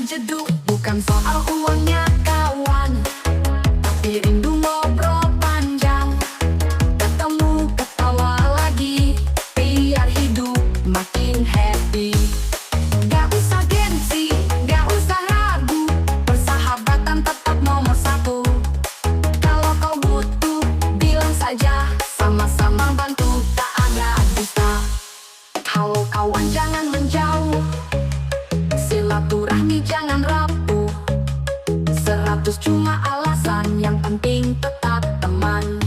jeduk. Bukan soal uangnya kawan, tapi rindu ngobrol panjang. Ketemu ketawa lagi, biar hidup makin happy. Gak usah gengsi, gak usah ragu, persahabatan tetap nomor satu. Kalau kau butuh, bilang saja, sama-sama bantu, tak ada dusta. Halo kawan, jangan menjauh, silaturahmi jangan rapuh. 100 cuma alasan, yang penting tetap teman.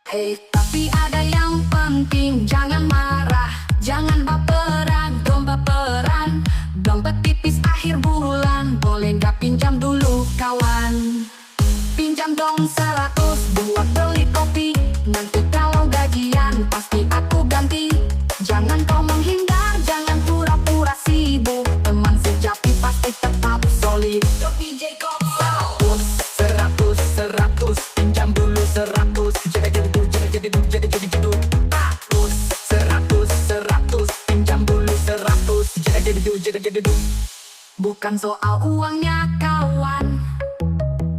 Hey, tapi ada yang penting, jangan marah, jangan baperan, dong baperan. Dompet tipis akhir bulan, boleh gak pinjam dulu kawan? Pinjam dong 100 buat beli kopi, nanti kalau gajian pasti aku ganti. Jangan kau menghindar, jangan pura-pura sibuk, teman sejati pasti tetap solid. DJ Kok 100, pinjam dulu 100. Jadi jeduk. 100, pinjam dulu 100. Jadi jeduk. Bukan soal uangnya kawan,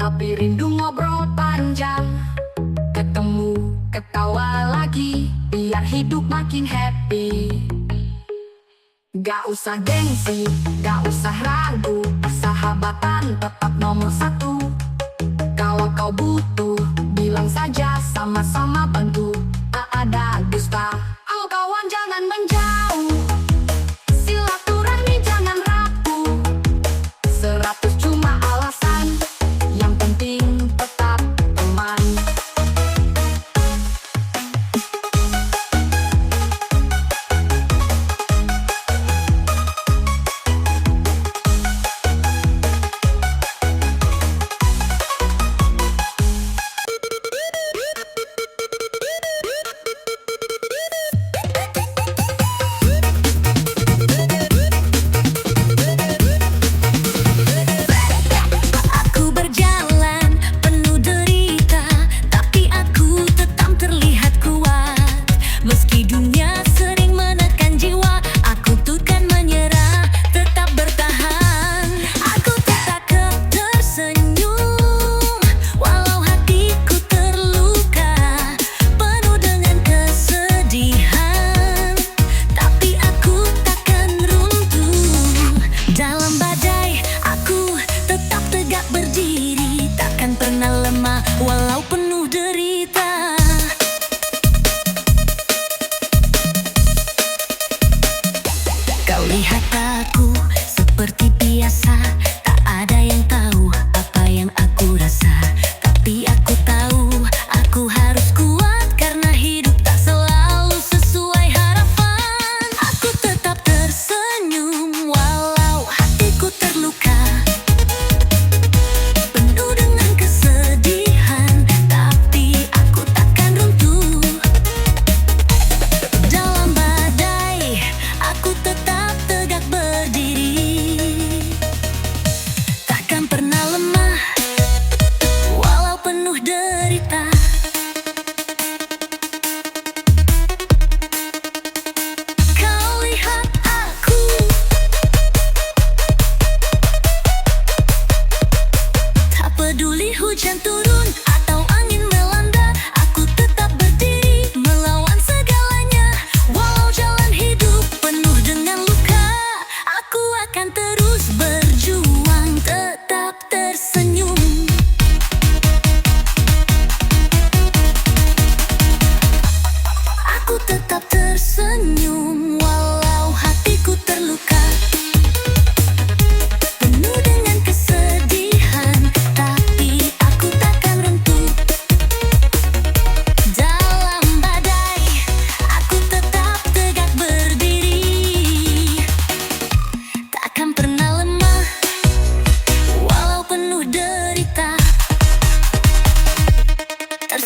tapi rindu ngobrol panjang. Ketemu ketawa lagi, biar hidup makin happy. Gak usah gengsi, gak usah ragu, persahabatan tetap nomor satu. Kalau kau butuh, bilang saja, sama-sama bantu, tak ada dusta. Oh kawan, jangan menjauh, silaturahmi jangan rapuh. 100 cuma alasan, yang penting tetap teman.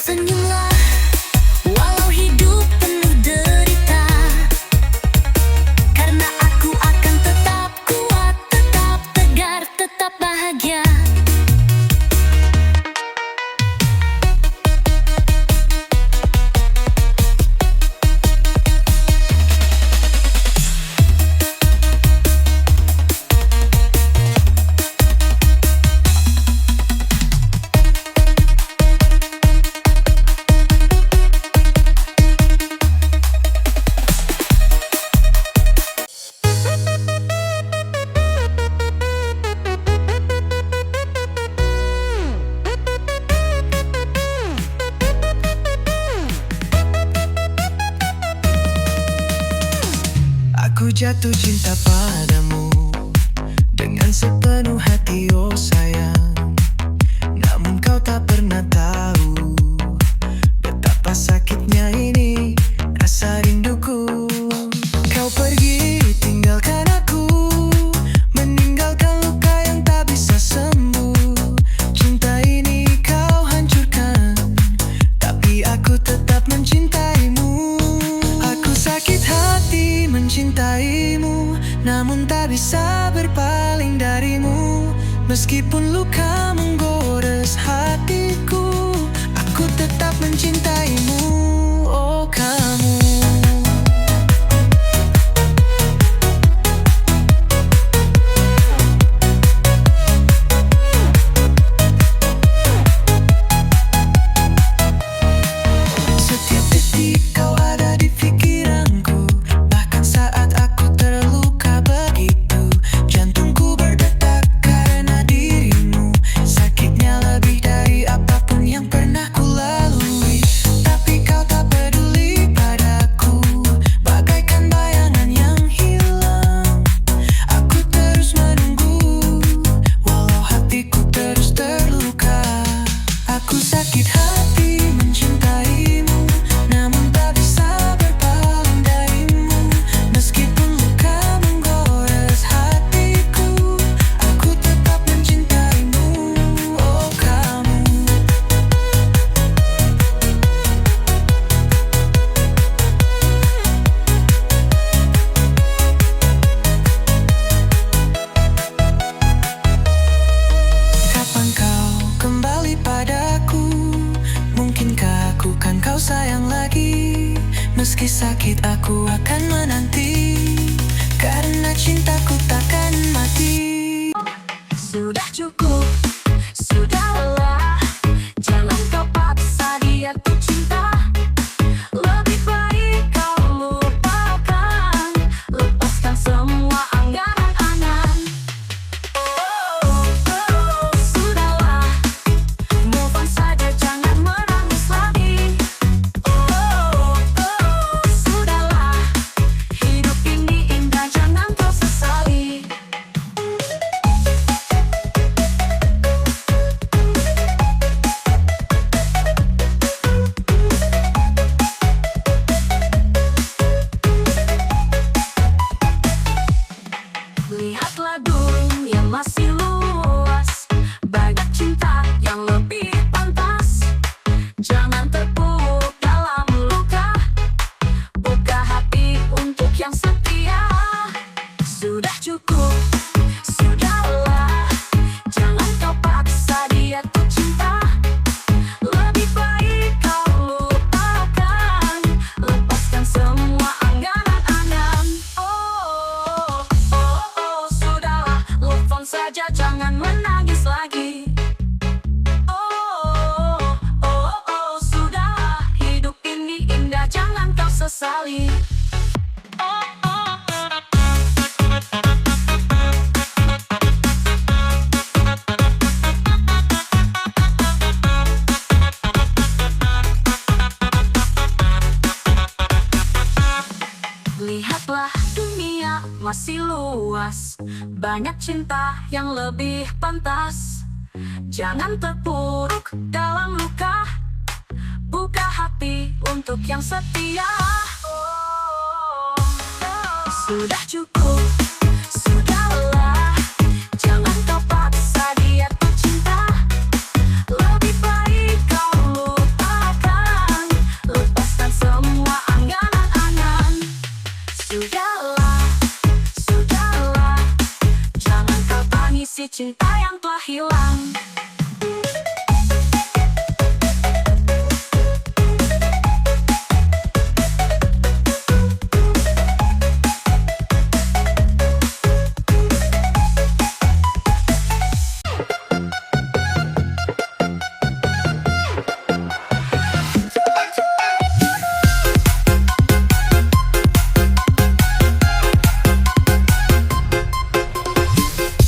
Tersenyumlah walau hidup penuh derita, karena aku akan tetap kuat, tetap tegar, tetap bahagia. Aku jatuh cinta padamu dengan sepenuh hati, oh sayang. Namun kau tak pernah tahu betapa sakitnya ini rasa rinduku. Kau pergi tinggalkan aku, meninggalkan luka yang tak bisa sembuh. Cinta ini kau hancurkan, tapi aku tetap mencintaimu. Aku sakit hati mencintaimu, namun tak bisa berpaling darimu. Meskipun luka menggores hatiku, aku tetap mencintaimu, oh kamu. Setiap detik kau ada di pikiranku, bahkan saat aku terluka begitu. Jantungku berdetak karena dirimu, sakitnya lebih dari apapun yang pernah ku lalui. Tapi kau tak peduli padaku, bagaikan bayangan yang hilang. Aku terus menunggu, walau hatiku terus terluka. Aku sakit hati mencintaimu, namun tak bisa berpaling darimu. Meskipun luka menggores hatiku, aku tetap mencintaimu, oh kamu. Kapan kau kembali padaku? Mungkinkah aku kan kau sayang lagi? Meski sakit aku akan menanti, karena cintaku takkan mati. Sudah cukup, sudahlah, jangan kau paksa dia tuh cinta. Lebih baik kau lupakan, lepaskan semua angan-angan. Sudahlah, move on saja, jangan menangis lagi. Sudahlah, hidup ini indah, jangan kau sesali. Lihatlah dunia masih luas, banyak cinta yang lebih pantas. Jangan terpuruk dalam luka, buka hati untuk yang setia. Sudah cukup, sudahlah, jangan kau paksa dia tuh cinta. Lebih baik kau lupakan, lepaskan semua angan-angan. Sudahlah, move on saja, jangan menangis lagi. Sudahlah, hidup ini indah, jangan kau sesali. Lihatlah dunia masih luas, banyak cinta yang lebih pantas. Jangan terpuruk dalam luka, buka hati untuk yang setia. Sudah cukup, sudahlah, jangan kau paksa dia tuh cinta. Lebih baik kau lupakan, hilang.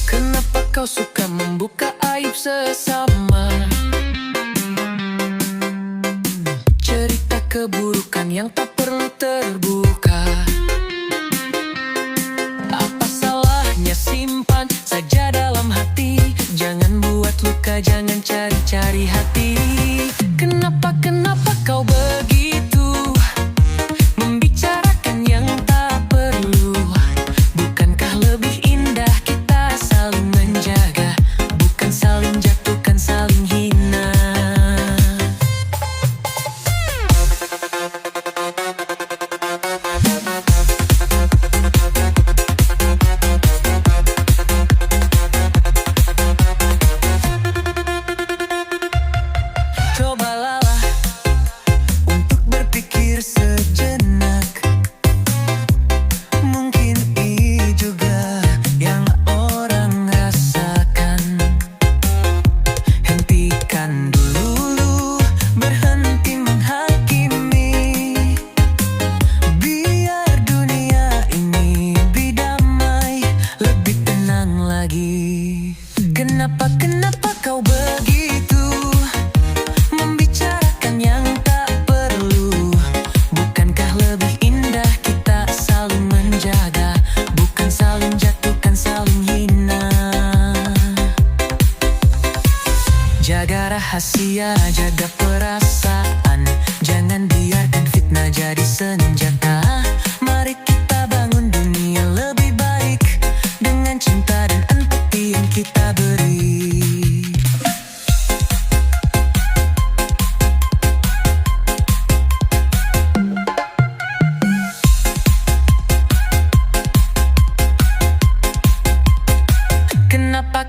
Kenapa kau suka membuka aib sesama? Cerita keburukan yang tak perlu terbuka. Apa salahnya simpan saja dalam hati? Jangan buat luka, jangan cari-cari hati. Kenapa kau begitu membicarakan yang tak perlu? Bukankah lebih indah kita saling menjaga, bukan saling jatuhkan, saling hina? Cobalah untuk berpikir sejenak. Mungkin ini juga yang orang rasakan. Hentikan dulu, berhenti menghakimi. Biar dunia ini lebih damai, lebih tenang lagi. Kenapa kau begitu membicarakan yang tak perlu? Bukankah lebih indah kita saling menjaga, bukan saling jatuhkan, saling hina? Jaga rahasia, jaga perasaan. Jangan biarkan fitnah jadi senjata. Mari kita bangun dunia lebih baik dengan cinta dan empati yang kita beri.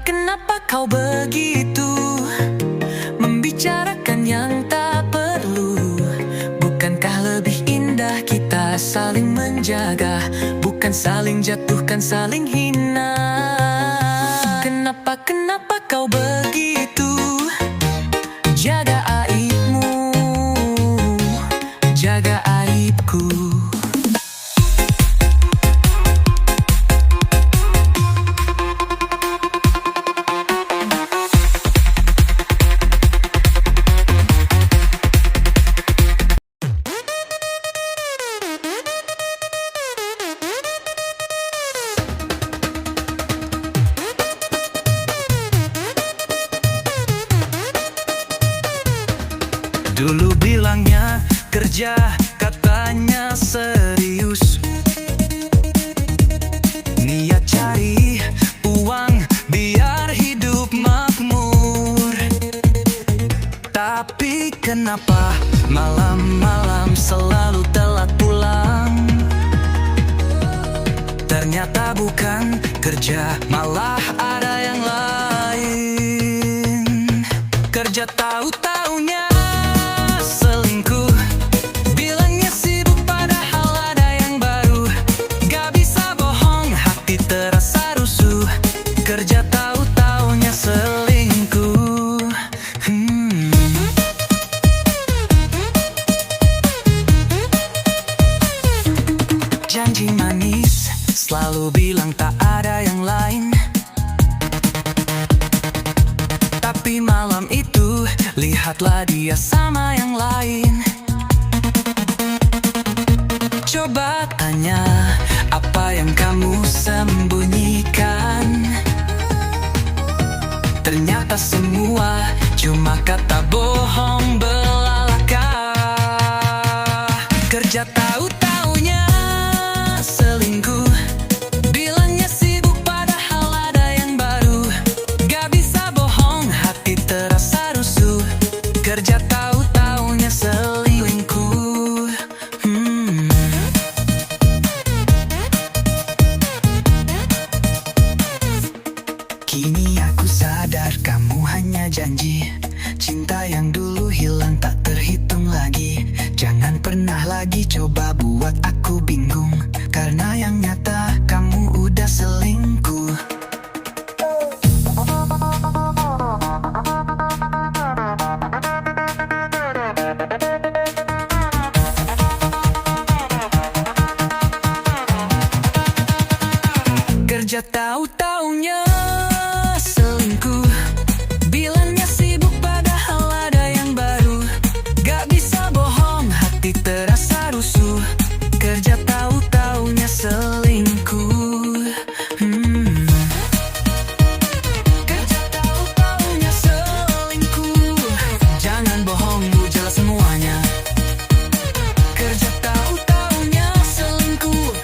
Kenapa kau begitu membicarakan yang tak perlu? Bukankah lebih indah kita saling menjaga, bukan saling jatuhkan, saling hina? Kenapa kau begitu? Jaga aibmu, jaga aibku. Dulu bilangnya kerja, katanya serius. Niat cari uang biar hidup makmur. Tapi kenapa malam-malam selalu telat pulang? Ternyata bukan kerja, malah ada yang lain. Kerja tahu-taunya selingkuh. Bilangnya sibuk padahal ada yang baru. Gak bisa bohong, hati terasa rusuh. Kerja tahu-taunya selingkuh. Janji manis selalu bilang tak ada yang lain. Tapi malam itu lihatlah dia sama yang lain. Coba tanya apa yang kamu sembunyikan. Ternyata semua cuma kata bohong belaka. Kerja tahu-taunya selingkuh. Bilangnya sibuk padahal ada yang baru. Gak bisa bohong, hati terasa rusuh. Kerja tahu-taunya selingkuh. Kini aku sadar coba buat aku bingung, karena yang nyata kamu udah selingkuh. Kerja tahu-taunya selingkuh, bilangnya sibuk padahal ada yang baru. Gak bisa bohong, hati terasa rusuh. Kerja tahu-taunya selingkuh. Kerja tahu-taunya selingkuh. Jangan bohong, bu, jelas semuanya. Kerja tahu-taunya selingkuh.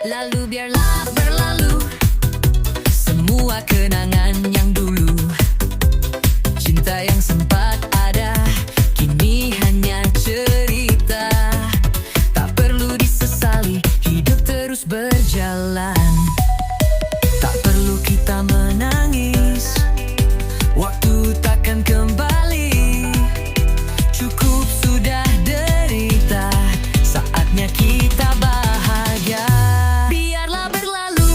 Lalu biarlah berlalu semua kenangan yang dulu. Cinta yang sempat ada kini hanya cerita. Tak perlu disesali, hidup terus berjalan. Tak perlu kita menangis, waktu takkan kembali. Cukup sudah derita, saatnya kita bahagia. Biarlah berlalu,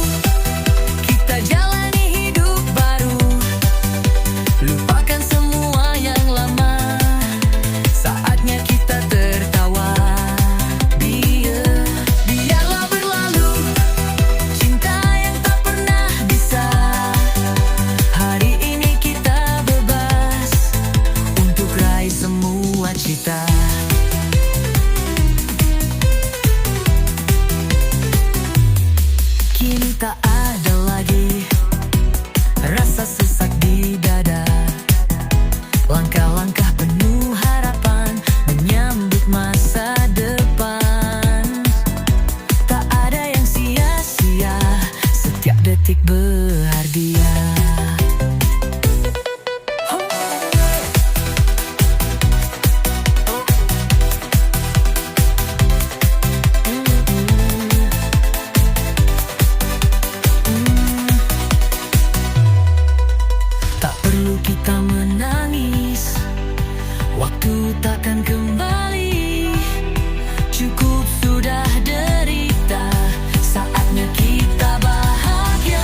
kita jalani hidup baru. Lupakan semua yang lama, saatnya kita tertawa. Biarlah berlalu, cinta yang tak pernah bisa. Hari ini kita bebas untuk raih semua cita. Kini tak ada lagi rasa sesak di dada. Langkah-langkah penuh harapan menyambut masa depan. Tak ada yang sia-sia, setiap detik berharga. Tak perlu kita menangis, waktu takkan kembali. Cukup sudah derita, saatnya kita bahagia.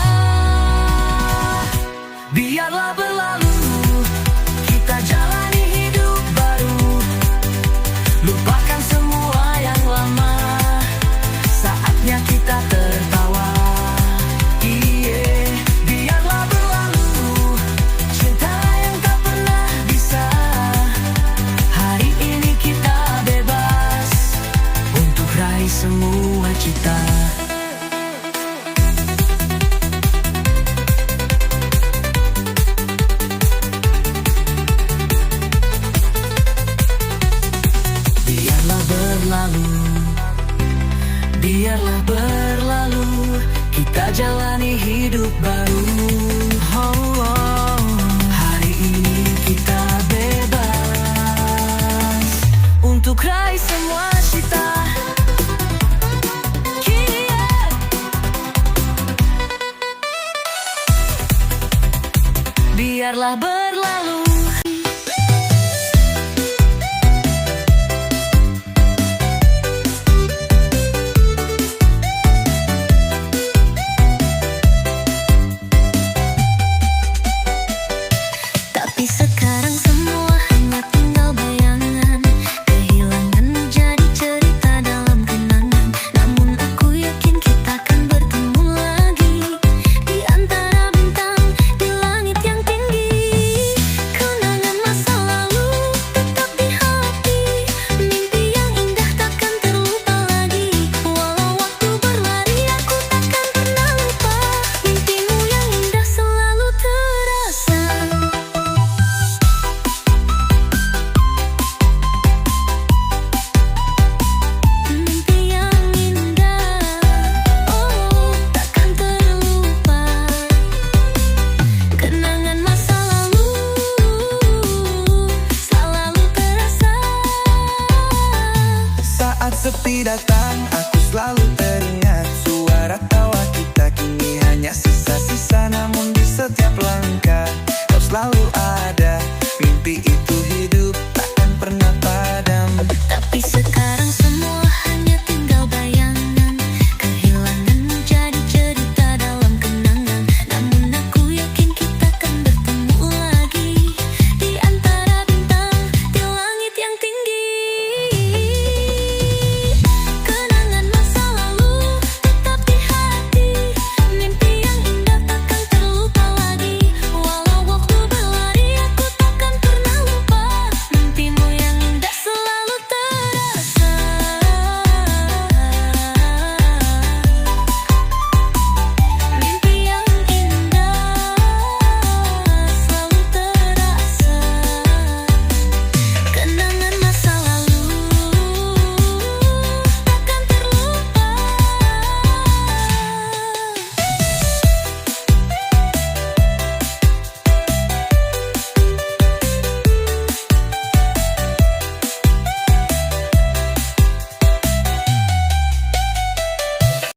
Biarlah berlalu, kita jalani hidup baru. Lupakan semua yang lama, saatnya kita tertawa. Biarlah berlalu, cinta yang tak pernah bisa. Hari ini kita bebas untuk raih semua cita. Biarlah berlalu, biarlah berlalu, kita jalani hidup baru. Hari ini kita bebas untuk raih semua cita. Biarlah berlalu. Tapi sekarang semua hanya tinggal bayangan. Kehilangan jadi cerita dalam kenangan. Namun aku yakin kita akan bertemu lagi di antara bintang di langit yang tinggi. Kau datang